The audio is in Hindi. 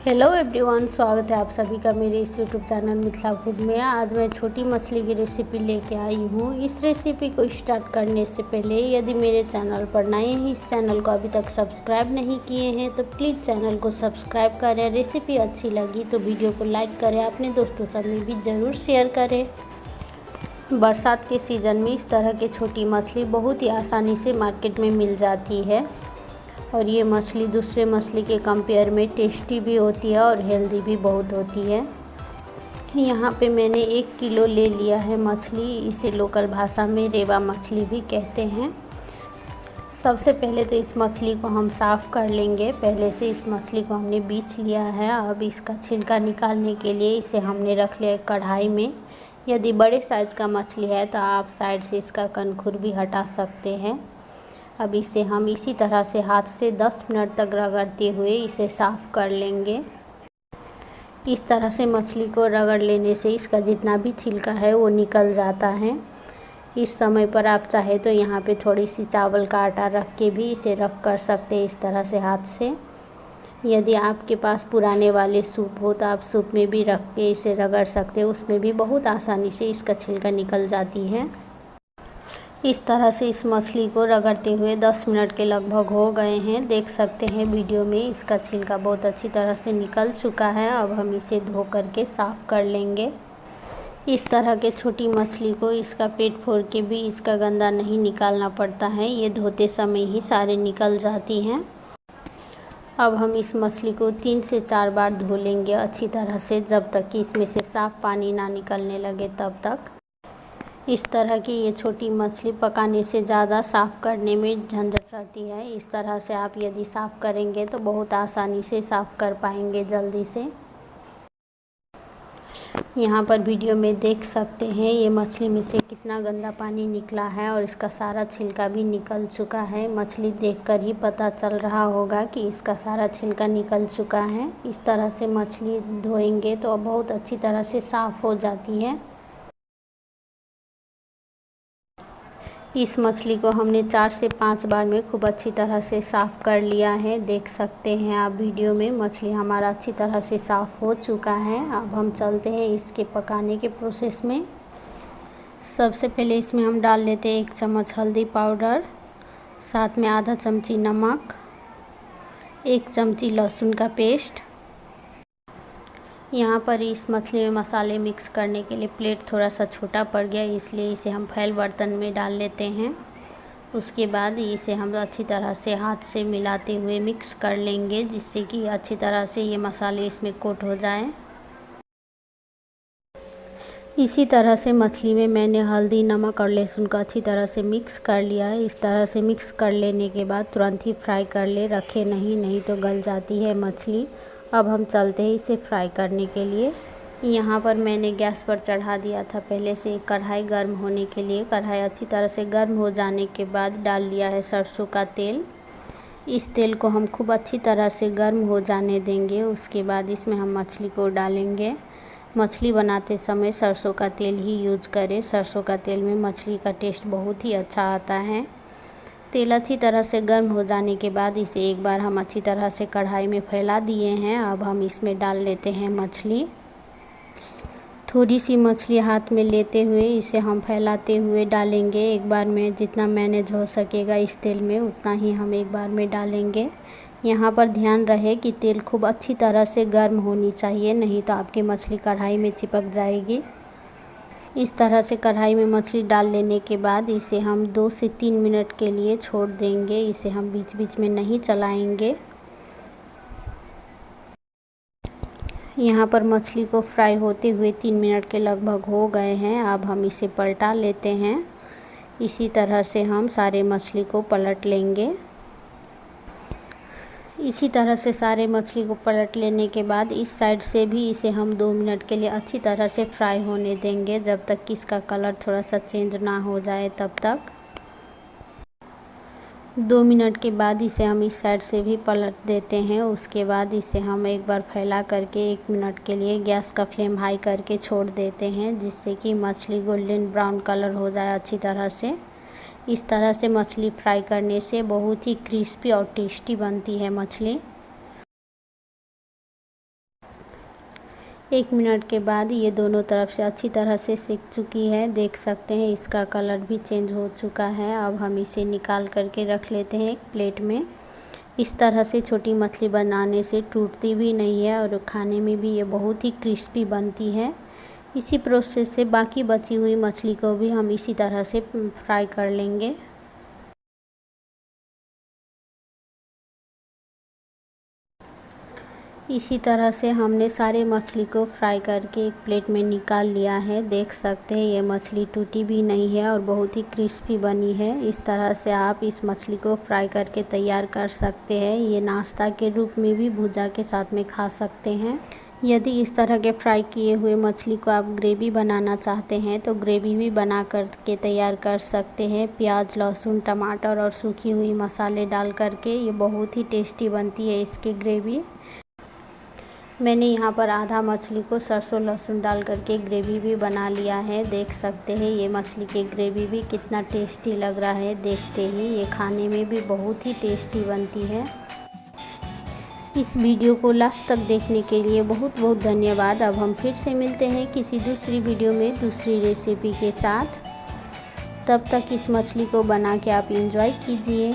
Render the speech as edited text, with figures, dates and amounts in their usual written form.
हेलो एवरीवन, स्वागत है आप सभी का मेरे इस यूट्यूब चैनल मिथिला फूड में। आज मैं छोटी मछली की रेसिपी लेके आई हूँ। इस रेसिपी को स्टार्ट करने से पहले यदि मेरे चैनल पर नए हैं, इस चैनल को अभी तक सब्सक्राइब नहीं किए हैं तो प्लीज़ चैनल को सब्सक्राइब करें। रेसिपी अच्छी लगी तो वीडियो को लाइक करें, अपने दोस्तों सब में भी ज़रूर शेयर करें। बरसात के सीज़न में इस तरह की छोटी मछली बहुत ही आसानी से मार्केट में मिल जाती है और ये मछली दूसरे मछली के कंपेयर में टेस्टी भी होती है और हेल्दी भी बहुत होती है। यहाँ पे मैंने 1 किलो ले लिया है मछली। इसे लोकल भाषा में रेवा मछली भी कहते हैं। सबसे पहले तो इस मछली को हम साफ़ कर लेंगे। पहले से इस मछली को हमने बीछ लिया है। अब इसका छिलका निकालने के लिए इसे हमने रख लिया कढ़ाई में। यदि बड़े साइज़ का मछली है तो आप साइड से इसका कनखुर भी हटा सकते हैं। अब इसे हम इसी तरह से हाथ से 10 मिनट तक रगड़ते हुए इसे साफ़ कर लेंगे। इस तरह से मछली को रगड़ लेने से इसका जितना भी छिलका है वो निकल जाता है। इस समय पर आप चाहे तो यहाँ पे थोड़ी सी चावल का आटा रख के भी इसे रख कर सकते हैं, इस तरह से हाथ से। यदि आपके पास पुराने वाले सूप हो तो आप सूप में भी रख के इसे रगड़ सकते हैं, उसमें भी बहुत आसानी से इसका छिलका निकल जाती है। इस तरह से इस मछली को रगड़ते हुए 10 मिनट के लगभग हो गए हैं। देख सकते हैं वीडियो में इसका छिलका बहुत अच्छी तरह से निकल चुका है। अब हम इसे धो करके साफ़ कर लेंगे। इस तरह के छोटी मछली को इसका पेट फोड़ के भी इसका गंदा नहीं निकालना पड़ता है, ये धोते समय ही सारे निकल जाती हैं। अब हम इस मछली को 3 से 4 बार धो लेंगे अच्छी तरह से, जब तक कि इसमें से साफ़ पानी ना निकलने लगे तब तक। इस तरह की ये छोटी मछली पकाने से ज़्यादा साफ़ करने में झंझट रहती है। इस तरह से आप यदि साफ़ करेंगे तो बहुत आसानी से साफ़ कर पाएंगे जल्दी से। यहाँ पर वीडियो में देख सकते हैं ये मछली में से कितना गंदा पानी निकला है और इसका सारा छिलका भी निकल चुका है। मछली देखकर ही पता चल रहा होगा कि इसका सारा छिलका निकल चुका है। इस तरह से मछली धोएंगे तो बहुत अच्छी तरह से साफ़ हो जाती है। इस मछली को हमने 4 से 5 बार में खूब अच्छी तरह से साफ़ कर लिया है। देख सकते हैं आप वीडियो में मछली हमारा अच्छी तरह से साफ़ हो चुका है। अब हम चलते हैं इसके पकाने के प्रोसेस में। सबसे पहले इसमें हम डाल लेते हैं 1 चम्मच हल्दी पाउडर, साथ में आधा चमची नमक, 1 चमची लहसुन का पेस्ट। यहाँ पर इस मछली में मसाले मिक्स करने के लिए प्लेट थोड़ा सा छोटा पड़ गया, इसलिए इसे हम फैल बर्तन में डाल लेते हैं। उसके बाद इसे हम अच्छी तरह से हाथ से मिलाते हुए मिक्स कर लेंगे, जिससे कि अच्छी तरह से ये मसाले इसमें कोट हो जाए। इसी तरह से मछली में मैंने हल्दी, नमक और लहसुन को अच्छी तरह से मिक्स कर लिया है। इस तरह से मिक्स कर लेने के बाद तुरंत ही फ्राई कर ले, रखे नहीं तो गल जाती है मछली। अब हम चलते हैं इसे फ्राई करने के लिए। यहाँ पर मैंने गैस पर चढ़ा दिया था पहले से एक कढ़ाई गर्म होने के लिए। कढ़ाई अच्छी तरह से गर्म हो जाने के बाद डाल लिया है सरसों का तेल। इस तेल को हम खूब अच्छी तरह से गर्म हो जाने देंगे। उसके बाद इसमें हम मछली को डालेंगे। मछली बनाते समय सरसों का तेल ही यूज करें। सरसों का तेल में मछली का टेस्ट बहुत ही अच्छा आता है। तेल अच्छी तरह से गर्म हो जाने के बाद इसे एक बार हम अच्छी तरह से कढ़ाई में फैला दिए हैं। अब हम इसमें डाल लेते हैं मछली। थोड़ी सी मछली हाथ में लेते हुए इसे हम फैलाते हुए डालेंगे। एक बार में जितना मैनेज हो सकेगा इस तेल में उतना ही हम एक बार में डालेंगे। यहाँ पर ध्यान रहे कि तेल खूब अच्छी तरह से गर्म होनी चाहिए, नहीं तो आपकी मछली कढ़ाई में चिपक जाएगी। इस तरह से कढ़ाई में मछली डाल लेने के बाद इसे हम 2 से 3 मिनट के लिए छोड़ देंगे। इसे हम बीच बीच में नहीं चलाएंगे। यहाँ पर मछली को फ्राई होते हुए 3 मिनट के लगभग हो गए हैं। अब हम इसे पलटा लेते हैं। इसी तरह से हम सारे मछली को पलट लेंगे। इसी तरह से सारे मछली को पलट लेने के बाद इस साइड से भी इसे हम 2 मिनट के लिए अच्छी तरह से फ्राई होने देंगे, जब तक कि इसका कलर थोड़ा सा चेंज ना हो जाए तब तक। 2 मिनट के बाद इसे हम इस साइड से भी पलट देते हैं। उसके बाद इसे हम एक बार फैला करके 1 मिनट के लिए गैस का फ्लेम हाई करके छोड़ देते हैं, जिससे कि मछली गोल्डन ब्राउन कलर हो जाए अच्छी तरह से। इस तरह से मछली फ्राई करने से बहुत ही क्रिस्पी और टेस्टी बनती है मछली। 1 मिनट के बाद ये दोनों तरफ से अच्छी तरह से सिक चुकी है। देख सकते हैं इसका कलर भी चेंज हो चुका है। अब हम इसे निकाल करके रख लेते हैं एक प्लेट में। इस तरह से छोटी मछली बनाने से टूटती भी नहीं है और खाने में भी ये बहुत ही क्रिस्पी बनती है। इसी प्रोसेस से बाकी बची हुई मछली को भी हम इसी तरह से फ्राई कर लेंगे। इसी तरह से हमने सारे मछली को फ्राई करके एक प्लेट में निकाल लिया है। देख सकते हैं ये मछली टूटी भी नहीं है और बहुत ही क्रिस्पी बनी है। इस तरह से आप इस मछली को फ्राई करके तैयार कर सकते हैं। ये नाश्ता के रूप में भी भुजा के साथ में खा सकते हैं। यदि इस तरह के फ्राई किए हुए मछली को आप ग्रेवी बनाना चाहते हैं तो ग्रेवी भी बना कर के तैयार कर सकते हैं। प्याज, लहसुन, टमाटर और सूखी हुई मसाले डाल करके ये बहुत ही टेस्टी बनती है इसकी ग्रेवी। मैंने यहाँ पर आधा मछली को सरसों लहसुन डाल करके ग्रेवी भी बना लिया है। देख सकते हैं ये मछली की ग्रेवी भी कितना टेस्टी लग रहा है। देखते ही ये खाने में भी बहुत ही टेस्टी बनती है। इस वीडियो को लास्ट तक देखने के लिए बहुत बहुत धन्यवाद। अब हम फिर से मिलते हैं किसी दूसरी वीडियो में दूसरी रेसिपी के साथ। तब तक इस मछली को बना के आप एंजॉय कीजिए।